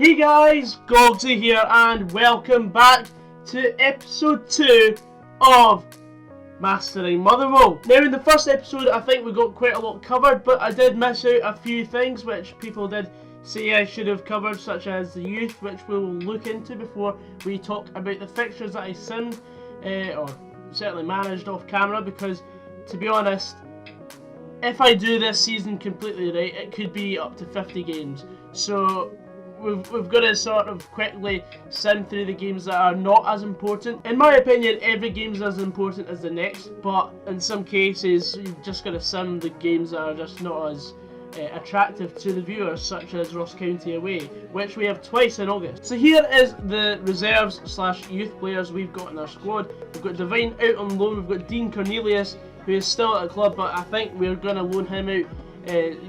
Hey guys, Goggsy here and welcome back to episode 2 of Mastering Motherwell. Now in the first episode I think we got quite a lot covered, but I did miss out a few things which people did say I should have covered, such as the youth, which we'll look into before we talk about the fixtures that I simmed, or certainly managed off camera, because to be honest, if I do this season completely right, it could be up to 50 games. So we've got to sort of quickly sim through the games that are not as important. In my opinion, every game is as important as the next, but in some cases you've just got to sim the games that are just not as attractive to the viewers, such as Ross County away, which we have twice in August. So here is the reserves / youth players we've got in our squad. We've got Divine out on loan, we've got Dean Cornelius, who is still at the club, but I think we're going to loan him out,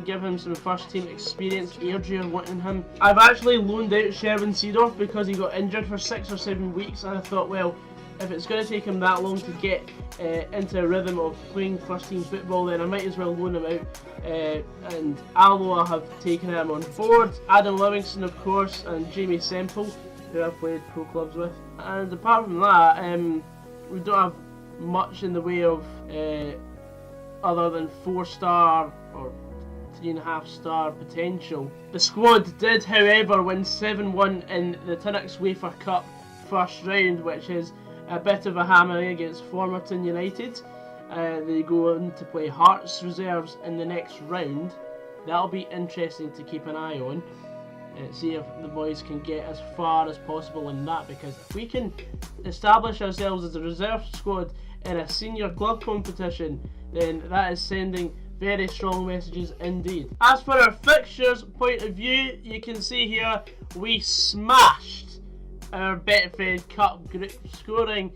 give him some first team experience. Adrian wanting him. I've actually loaned out Sherwin Seedorf because he got injured for 6 or 7 weeks, and I thought, well, if it's going to take him that long to get into a rhythm of playing first team football, then I might as well loan him out. And Aloha have taken him on board. Adam Livingston, of course, and Jamie Semple, who I've played pro clubs with. And apart from that, we don't have much in the way of other than 4-star or 3.5-star potential. The squad did, however, win 7-1 in the Tunnocks Wafer Cup first round, which is a bit of a hammering against Formerton United. They go on to play Hearts reserves in the next round. That'll be interesting to keep an eye on. See if the boys can get as far as possible in that, because if we can establish ourselves as a reserve squad in a senior club competition, then that is sending very strong messages indeed. As for our fixtures point of view, you can see here we smashed our Betfred Cup group, scoring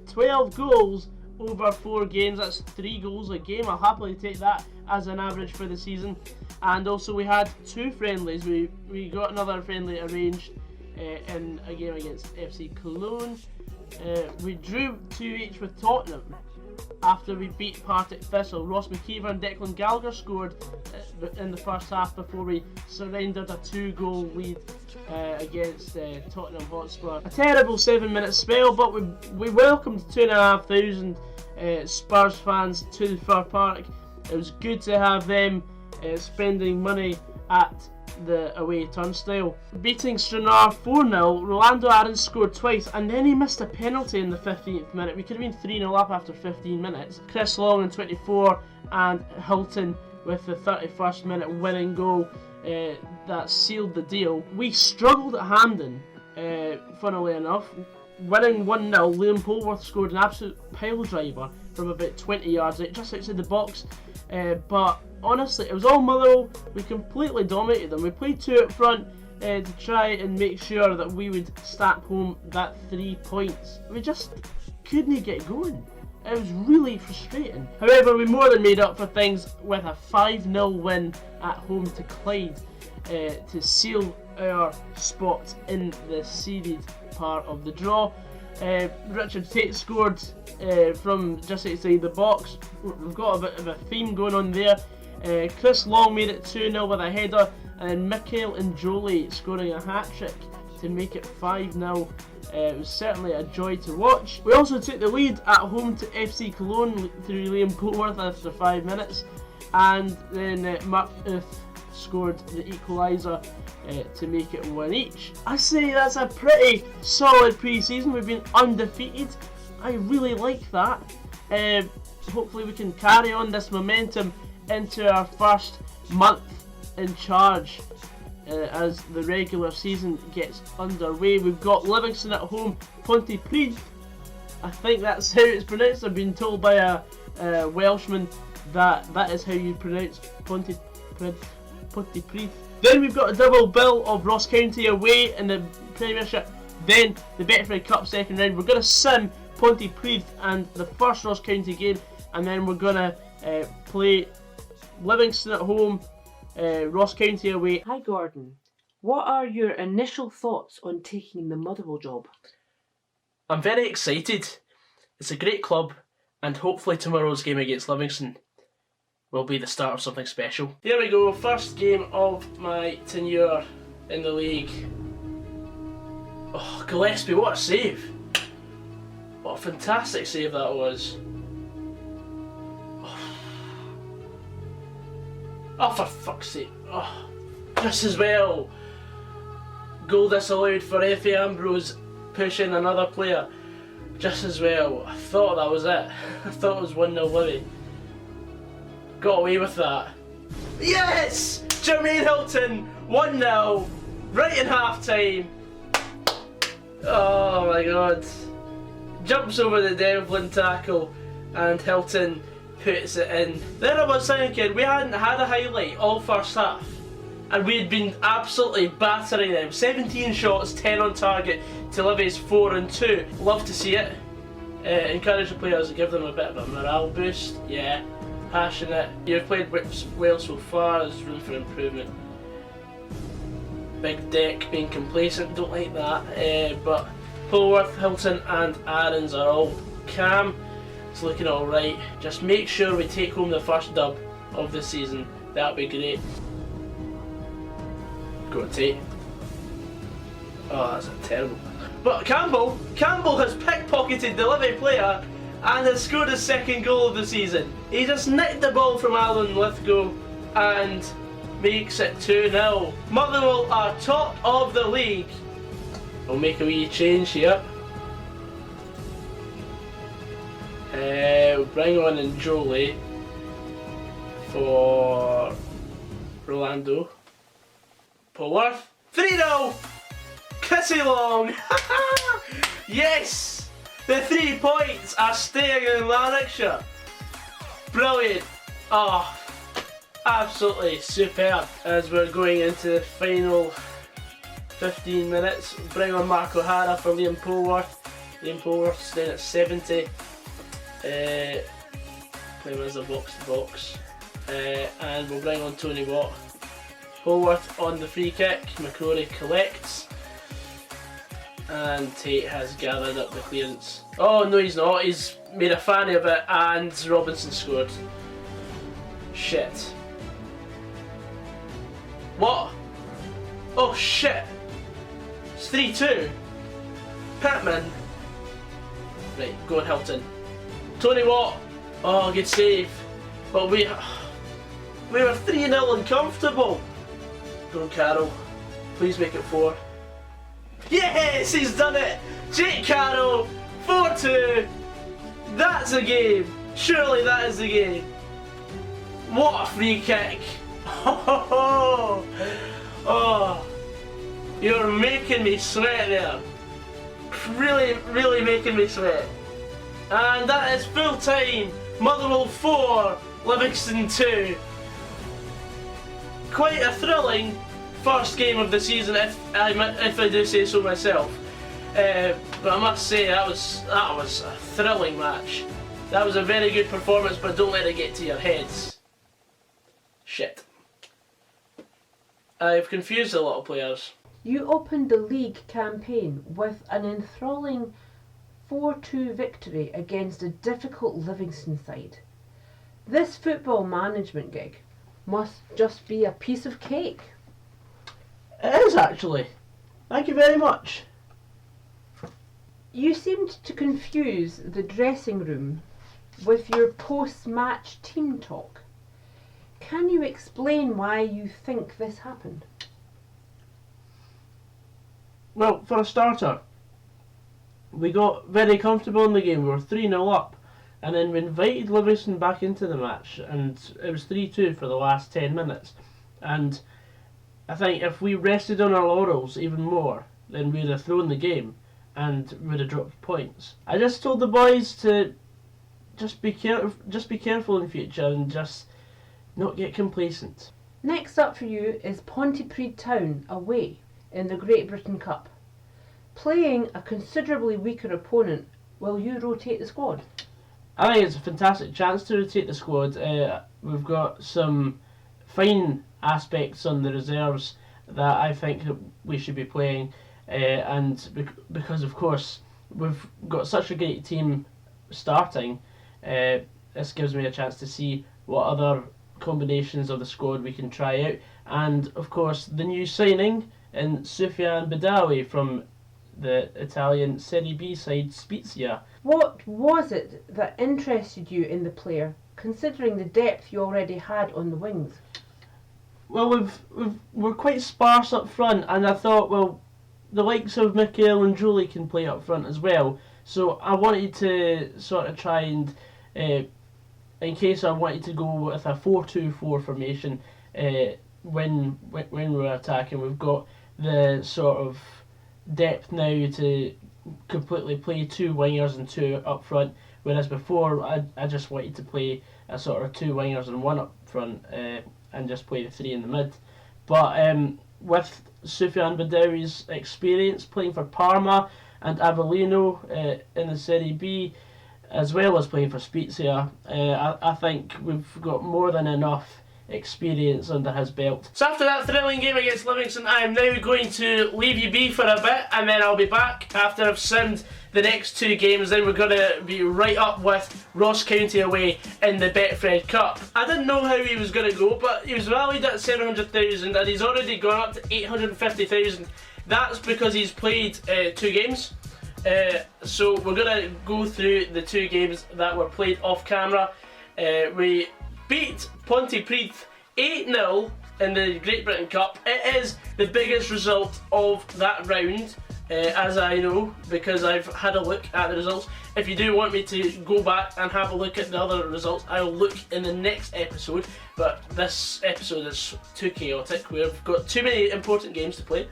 12 goals over 4 games. That's 3 goals a game. I'll happily take that as an average for the season. And also we had 2 friendlies. We got another friendly arranged in a game against FC Cologne. We drew 2 each with Tottenham after we beat Partick Thistle. Ross McKeever and Declan Gallagher scored in the first half before we surrendered a 2-goal lead against Tottenham Hotspur. A terrible 7-minute spell, but we welcomed 2,500 Spurs fans to the Fir Park. It was good to have them spending money at the away turnstile. Beating Stranraer 4-0, Rolando Aarons scored twice and then he missed a penalty in the 15th minute. We could have been 3-0 up after 15 minutes. Chris Long in 24 and Hilton with the 31st minute winning goal that sealed the deal. We struggled at Hampden, funnily enough. Winning 1-0, Liam Polworth scored an absolute pile driver from about 20 yards out, just outside the box. But honestly, it was all Motherwell. We completely dominated them. We played 2 up front to try and make sure that we would stamp home that 3 points. We just couldn't get going. It was really frustrating. However, we more than made up for things with a 5-0 win at home to Clyde to seal our spot in the seeded part of the draw. Richard Tate scored from just outside the box. We've got a bit of a theme going on there. Chris Long made it 2-0 with a header, and then Mikael and Jolie scoring a hat-trick to make it 5-0. It was certainly a joy to watch. We also took the lead at home to FC Cologne through Liam Polworth after 5 minutes, and then Mark scored the equaliser to make it 1 each. I say that's a pretty solid pre-season. We've been undefeated. I really like that. Hopefully we can carry on this momentum into our first month in charge as the regular season gets underway. We've got Livingston at home, Pontypridd. I think that's how it's pronounced. I've been told by a Welshman that is how you pronounce Pontypridd. Then we've got a double bill of Ross County away in the Premiership, then the Betfred Cup second round. We're going to sim Pontypridd and the first Ross County game, and then we're going to play Livingston at home, Ross County away. Hi Gordon, what are your initial thoughts on taking the Motherwell job? I'm very excited. It's a great club, and hopefully tomorrow's game against Livingston will be the start of something special. Here we go, first game of my tenure in the league. Oh, Gillespie, what a save! What a fantastic save that was. Oh, for fuck's sake. Oh, just as well. Goal disallowed for Effie Ambrose pushing another player. Just as well. I thought that was it. I thought it was 1-0 Livy. Got away with that. Yes! Jermaine Hilton, 1-0. Right in half time. Oh my god. Jumps over the Devlin tackle and Hilton puts it in. Then I was thinking, we hadn't had a highlight all first half and we had been absolutely battering them. 17 shots, 10 on target to Livy's 4 and 2. Love to see it. Encourage the players to give them a bit of a morale boost. Yeah, passionate. You've played well so far, there's room for improvement. Big Deck being complacent, don't like that. But Polwarth, Hilton and Aarons are all calm. It's looking alright. Just make sure we take home the first dub of the season. That'd be great. Go on, Tate. Oh, that's terrible. But Campbell has pickpocketed the Livy player and has scored his second goal of the season. He just nicked the ball from Alan Lithgow and makes it 2-0. Motherwell are top of the league. We'll make a wee change here. We'll bring on Njoli for Rolando. Polwarth. 3-0! Kissy Long! Yes! The 3 points are staying in Lanarkshire. Brilliant. Oh, absolutely superb. As we're going into the final 15 minutes, bring on Mark O'Hara for Liam Polwarth. Liam Polwarth staying at 70. Playing as a box to box. And we'll bring on Tony Watt. Polwarth on the free kick. McCrory collects. And Tate has gathered up the clearance. Oh no, he's not. He's made a fanny of it and Robinson scored. Shit. What? Oh shit. It's 3-2. Pittman. Right, go on Hilton. Tony Watt. Oh, good save. But we were 3-0 uncomfortable. Go on Carroll. Please make it 4. Yes, he's done it! Jake Carroll, 4-2. That's a game. Surely that is the game. What a free kick. Oh, you're making me sweat there. Really, really making me sweat. And that is full time. Motherwell 4, Livingston 2. Quite a thrilling first game of the season, if I do say so myself. But I must say that was a thrilling match. That was a very good performance, but don't let it get to your heads. Shit. I've confused a lot of players. You opened the league campaign with an enthralling 4-2 victory against a difficult Livingston side. This football management gig must just be a piece of cake. It is actually. Thank you very much. You seemed to confuse the dressing room with your post-match team talk. Can you explain why you think this happened? Well, for a starter, we got very comfortable in the game. We were 3-0 up, and then we invited Livingston back into the match, and it was 3-2 for the last 10 minutes. And I think if we rested on our laurels even more, then we'd have thrown the game and would have dropped points. I just told the boys to just be careful in future and just not get complacent. Next up for you is Pontypridd Town away in the Great Britain Cup. Playing a considerably weaker opponent, will you rotate the squad? I think it's a fantastic chance to rotate the squad. We've got some fine aspects on the reserves that I think we should be playing, and because of course we've got such a great team starting, this gives me a chance to see what other combinations of the squad we can try out, and of course the new signing in Sufyan Badawi from the Italian Serie B side Spezia. What was it that interested you in the player, considering the depth you already had on the wings? Well, we're quite sparse up front, and I thought, well, the likes of Michael and Julie can play up front as well. So I wanted to sort of try and, in case I wanted to go with a 4-2-4 formation, when we're attacking, we've got the sort of depth now to completely play 2 wingers and 2 up front, whereas before I just wanted to play a sort of 2 wingers and 1 up front, and just play the 3 in the mid. But with Soufiane Badawi's experience playing for Parma and Avellino in the Serie B, as well as playing for Spezia, I think we've got more than enough experience under his belt. So after that thrilling game against Livingston, I am now going to leave you be for a bit, and then I'll be back after I've simmed the next 2 games. Then we're going to be right up with Ross County away in the Betfred Cup. I didn't know how he was going to go, but he was valued at 700,000 and he's already gone up to 850,000. That's because he's played 2 games. So we're going to go through the 2 games that were played off camera. We beat Pontypridd 8-0 in the Great Britain Cup. It is the biggest result of that round, as I know, because I've had a look at the results. If you do want me to go back and have a look at the other results, I will look in the next episode, but this episode is too chaotic. We've got too many important games to play.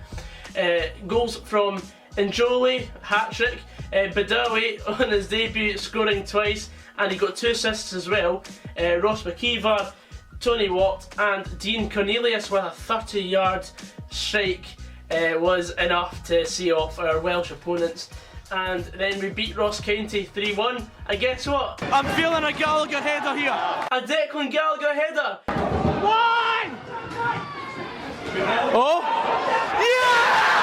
Goals from Njoli, hat-trick, Badawi on his debut scoring twice, and he got 2 assists as well. Ross McKeever, Tony Watt and Dean Cornelius with a 30-yard strike was enough to see off our Welsh opponents. And then we beat Ross County 3-1, and guess what? I'm feeling a Gallagher header here. A Declan Gallagher header! 1! Oh! Yeah!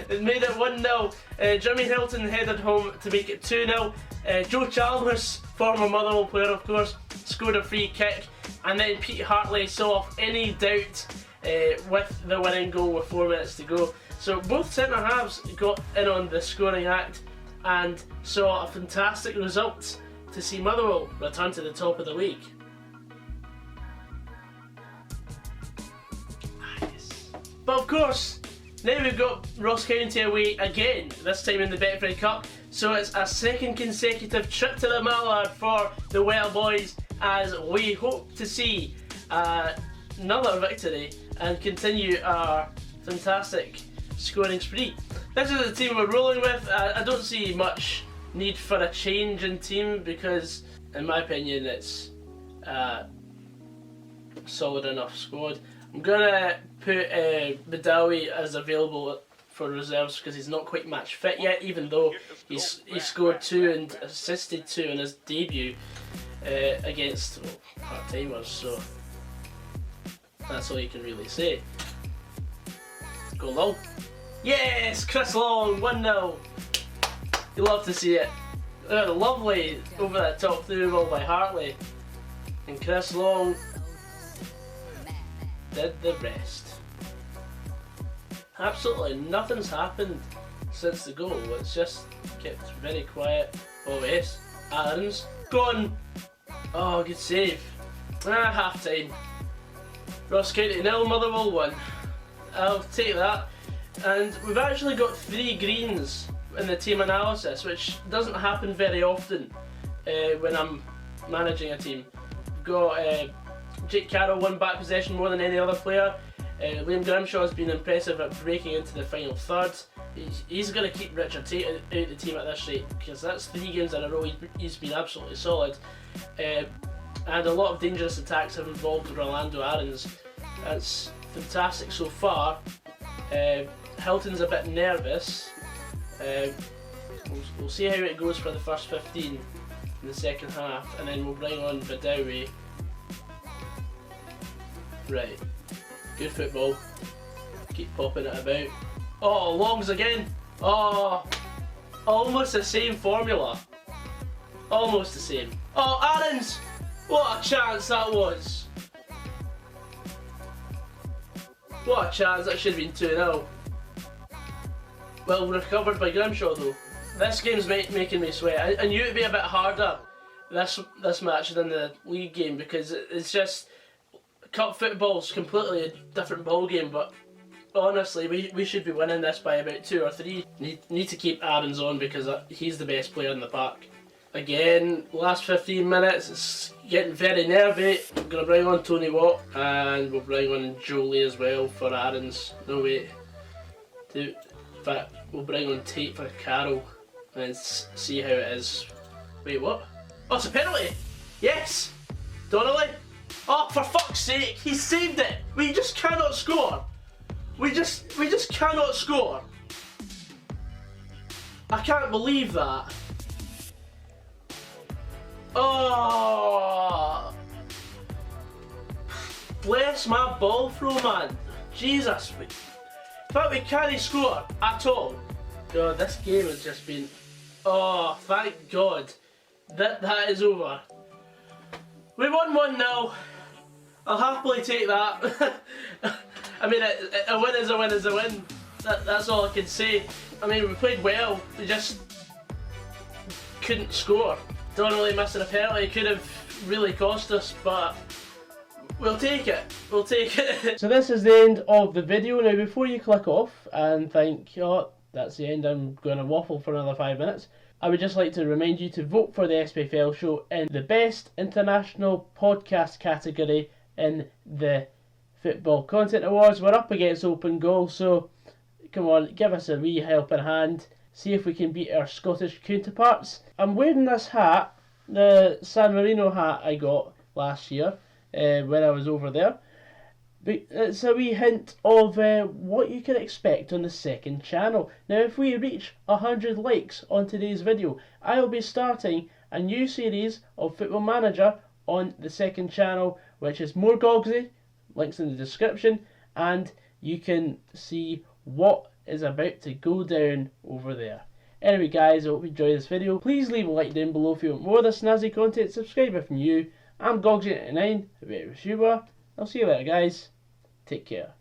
It made it 1-0. Jimmy Hilton headed home to make it 2-0. Joe Chalmers, former Motherwell player of course, scored a free kick, and then Pete Hartley saw off any doubt with the winning goal with 4 minutes to go. So both centre halves got in on the scoring act and saw a fantastic result to see Motherwell return to the top of the league. But of course, now we've got Ross County away again, this time in the Betfred Cup, so it's a 2nd consecutive trip to the Mallard for the Well boys, as we hope to see another victory and continue our fantastic scoring spree. This is the team we're rolling with. I don't see much need for a change in team because, in my opinion, it's a solid enough squad. I'm gonna put Badawi as available for reserves because he's not quite match fit yet, even though he scored 2 and assisted 2 in his debut against part-timers, so that's all you can really say. Go Long. Yes, Chris Long, 1-0. You love to see it. Lovely over that top through ball by Hartley, and Chris Long did the rest. Absolutely nothing's happened since the goal. It's just kept very quiet. Oh yes, Adams gone. Oh, good save. Half time. Ross County 0, Motherwell 1. I'll take that. And we've actually got 3 greens in the team analysis, which doesn't happen very often when I'm managing a team. We've got Jake Carroll won back possession more than any other player. Liam Grimshaw has been impressive at breaking into the final third. He's going to keep Richard Tate out the team at this rate, because that's 3 games in a row he's been absolutely solid. And a lot of dangerous attacks have involved Rolando Aarons. That's fantastic so far. Hilton's a bit nervous. We'll see how it goes for the first 15 in the second half, and then we'll bring on Badawi. Right, good football. Keep popping it about. Oh, Longs again. Oh, Almost the same formula. Almost the same. Oh, Aarons! What a chance that was. What a chance, that should have been 2-0. Well recovered by Grimshaw though. This game's making me sweat. I knew it'd be a bit harder this match than the league game because it's just cup football's completely a different ball game, but honestly we should be winning this by about 2 or 3. Need to keep Aarons on because he's the best player in the pack. Again, last 15 minutes, it's getting very nervy. We're going to bring on Tony Watt and we'll bring on Jolie as well for Aarons. No wait. In fact, we'll bring on Tate for Carroll and see how it is. Wait, what? Oh, it's a penalty! Yes! Donnelly? Oh, for fuck's sake, he saved it! We just cannot score! We just cannot score! I can't believe that. Oh! Bless my ball throw, man. Jesus. In fact, we can't score at all. God, this game has just been... Oh, thank God. That is over. We won 1-0. I'll happily take that. I mean, a win is a win is a win. That's all I can say. I mean, we played well. We just couldn't score. Donnelly missing a penalty could have really cost us, but we'll take it. We'll take it. So this is the end of the video. Now, before you click off and think, oh, that's the end, I'm going to waffle for another 5 minutes, I would just like to remind you to vote for the SPFL show in the Best International Podcast category in the Football Content Awards. We're up against open goal, so come on, give us a wee helping hand. See if we can beat our Scottish counterparts. I'm wearing this hat, the San Marino hat I got last year when I was over there. But it's a wee hint of what you can expect on the second channel. Now, if we reach 100 likes on today's video, I will be starting a new series of Football Manager on the second channel, which is more Goggsy, links in the description, and you can see what is about to go down over there. Anyway guys, I hope you enjoyed this video. Please leave a like down below if you want more of this snazzy content. Subscribe if you're new. I'm goggsysaan, a bit of a I'll see you later guys. Take care.